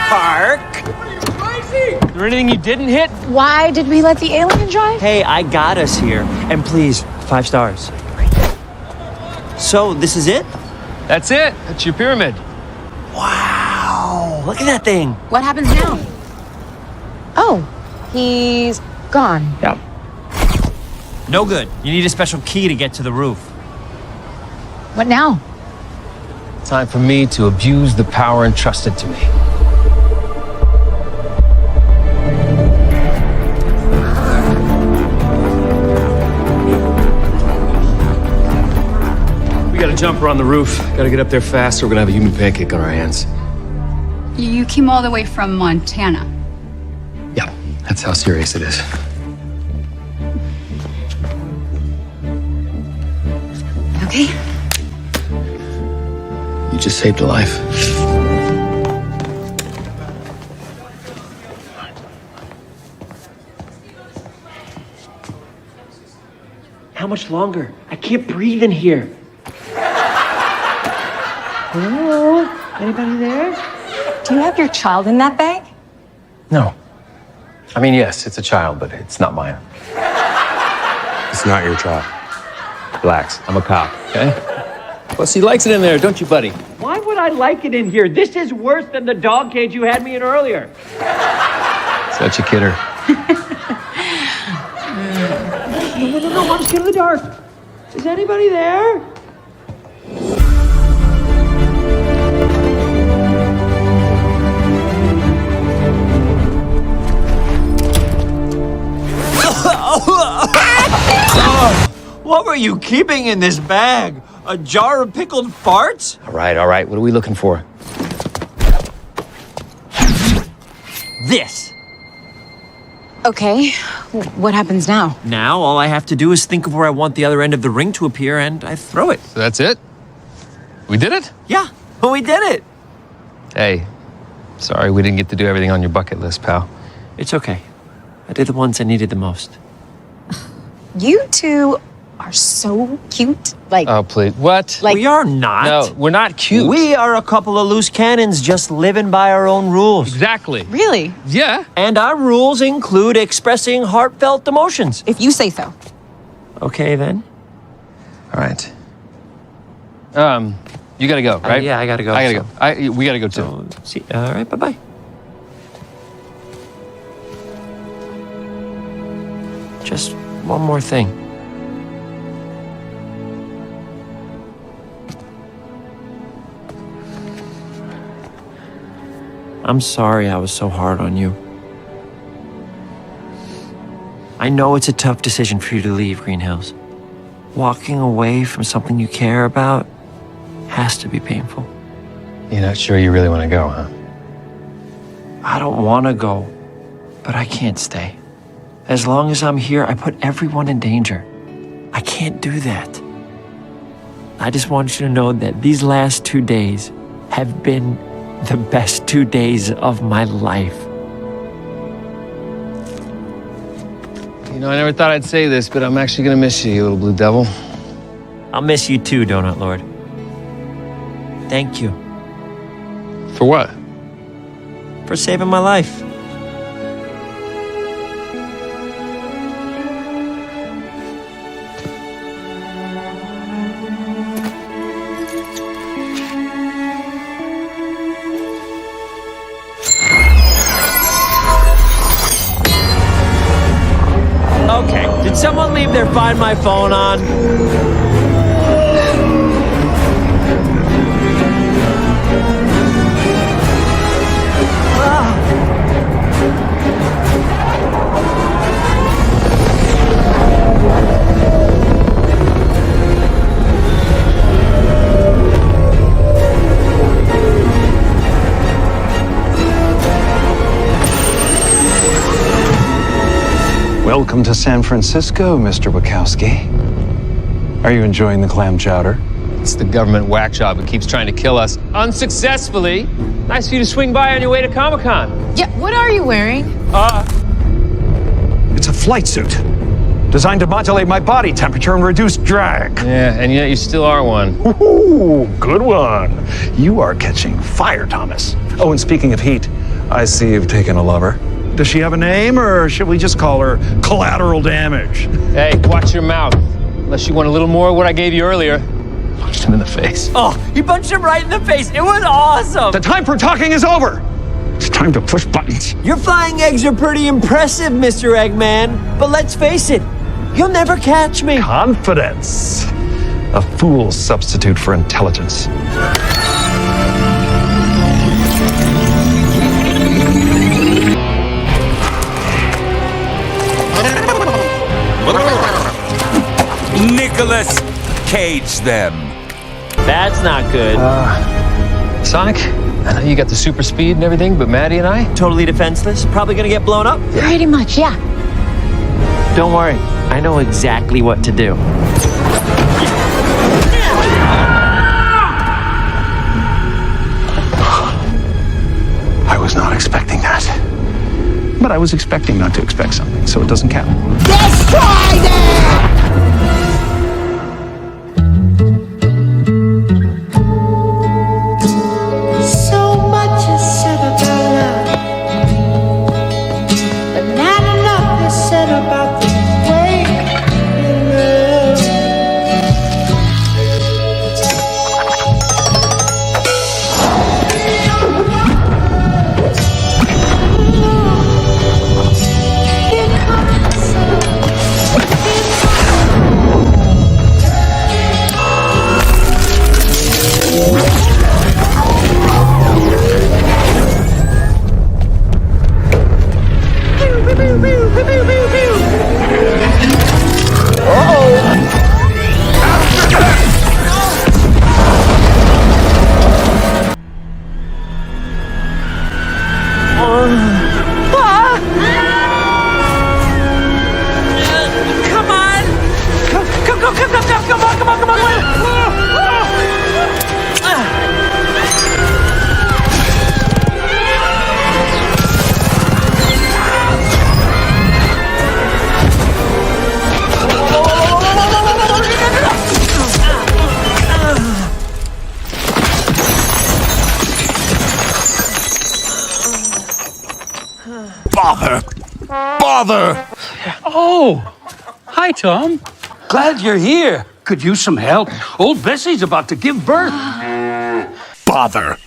park. Is there anything you didn't hit? Why did we let the alien drive? Hey, I got us here. And please, 5 stars. So, this is it? That's it. That's your pyramid. Wow, look at that thing. What happens now? Oh, he's gone. Yeah. No good. You need a special key to get to the roof. What now? Time for me to abuse the power entrusted to me. We got a jumper on the roof. Gotta get up there fast or we're gonna have a human pancake on our hands. You came all the way from Montana. Yeah, that's how serious it is. Okay. You just saved a life. How much longer? I can't breathe in here. Hello? Anybody there? Do you have your child in that bag? No. I mean, yes, it's a child, but it's not mine. It's not your child. Relax, I'm a cop, okay? Plus, he likes it in there, don't you, buddy? Why would I like it in here? This is worse than the dog cage you had me in earlier. Such a kidder. No, I'm scared of the dark. Is anybody there? What were you keeping in this bag? A jar of pickled farts? All right, what are we looking for? This. Okay, what happens now? Now, all I have to do is think of where I want the other end of the ring to appear, and I throw it. So that's it? We did it? Yeah, we did it. Hey, sorry we didn't get to do everything on your bucket list, pal. It's okay. I did the ones I needed the most. You two are so cute. Like, Oh, please. What? Like- We are not. No, we're not cute. We are a couple of loose cannons just living by our own rules. Exactly. really? Yeah. And our rules include expressing heartfelt emotions. If you say so. Okay, then. All right. You gotta go, right? Yeah, I gotta go. I gotta go. We gotta go too. So, see, all right, bye-bye. Just one more thing. I'm sorry I was so hard on you. I know it's a tough decision for you to leave Green Hills. Walking away from something you care about has to be painful. You're not sure you really want to go, huh? I don't want to go, but I can't stay. As long as I'm here, I put everyone in danger. I can't do that. I just want you to know that these last 2 days have been the best 2 days of my life. You know, I never thought I'd say this, but I'm actually gonna miss you, you little blue devil. I'll miss you too, Donut Lord. Thank you For what? for saving my life. Okay, did someone leave their Find My Phone on? Welcome to San Francisco, Mr. Wachowski. Are you enjoying the clam chowder? It's the government whack job that keeps trying to kill us unsuccessfully. Nice of you to swing by on your way to Comic-Con. Yeah, what are you wearing? It's a flight suit designed to modulate my body temperature and reduce drag. Yeah, and yet you still are one. Ooh, good one. You are catching fire, Thomas. Oh, and speaking of heat, I see you've taken a lover. Does she have a name, or should we just call her Collateral Damage? Hey, watch your mouth. Unless you want a little more of what I gave you earlier. Punched him in the face. Oh, he punched him right in the face. It was awesome. The time for talking is over. It's time to push buttons. Your flying eggs are pretty impressive, Mr. Eggman. But let's face it, you'll never catch me. Confidence. A fool's substitute for intelligence. Nicholas Cage them. That's not good. Sonic, I know you got the super speed and everything, but Maddie and I? Totally defenseless. Probably gonna get blown up. Pretty much, yeah. Don't worry. I know exactly what to do. I was not expecting that. But I was expecting not to expect something, so it doesn't count. So much is said about love, but not enough is said about the way you love. Here comes Come on! Come on! Bother! Oh, hi, Tom. Glad you're here. Could use some help. Old Bessie's about to give birth. Bother!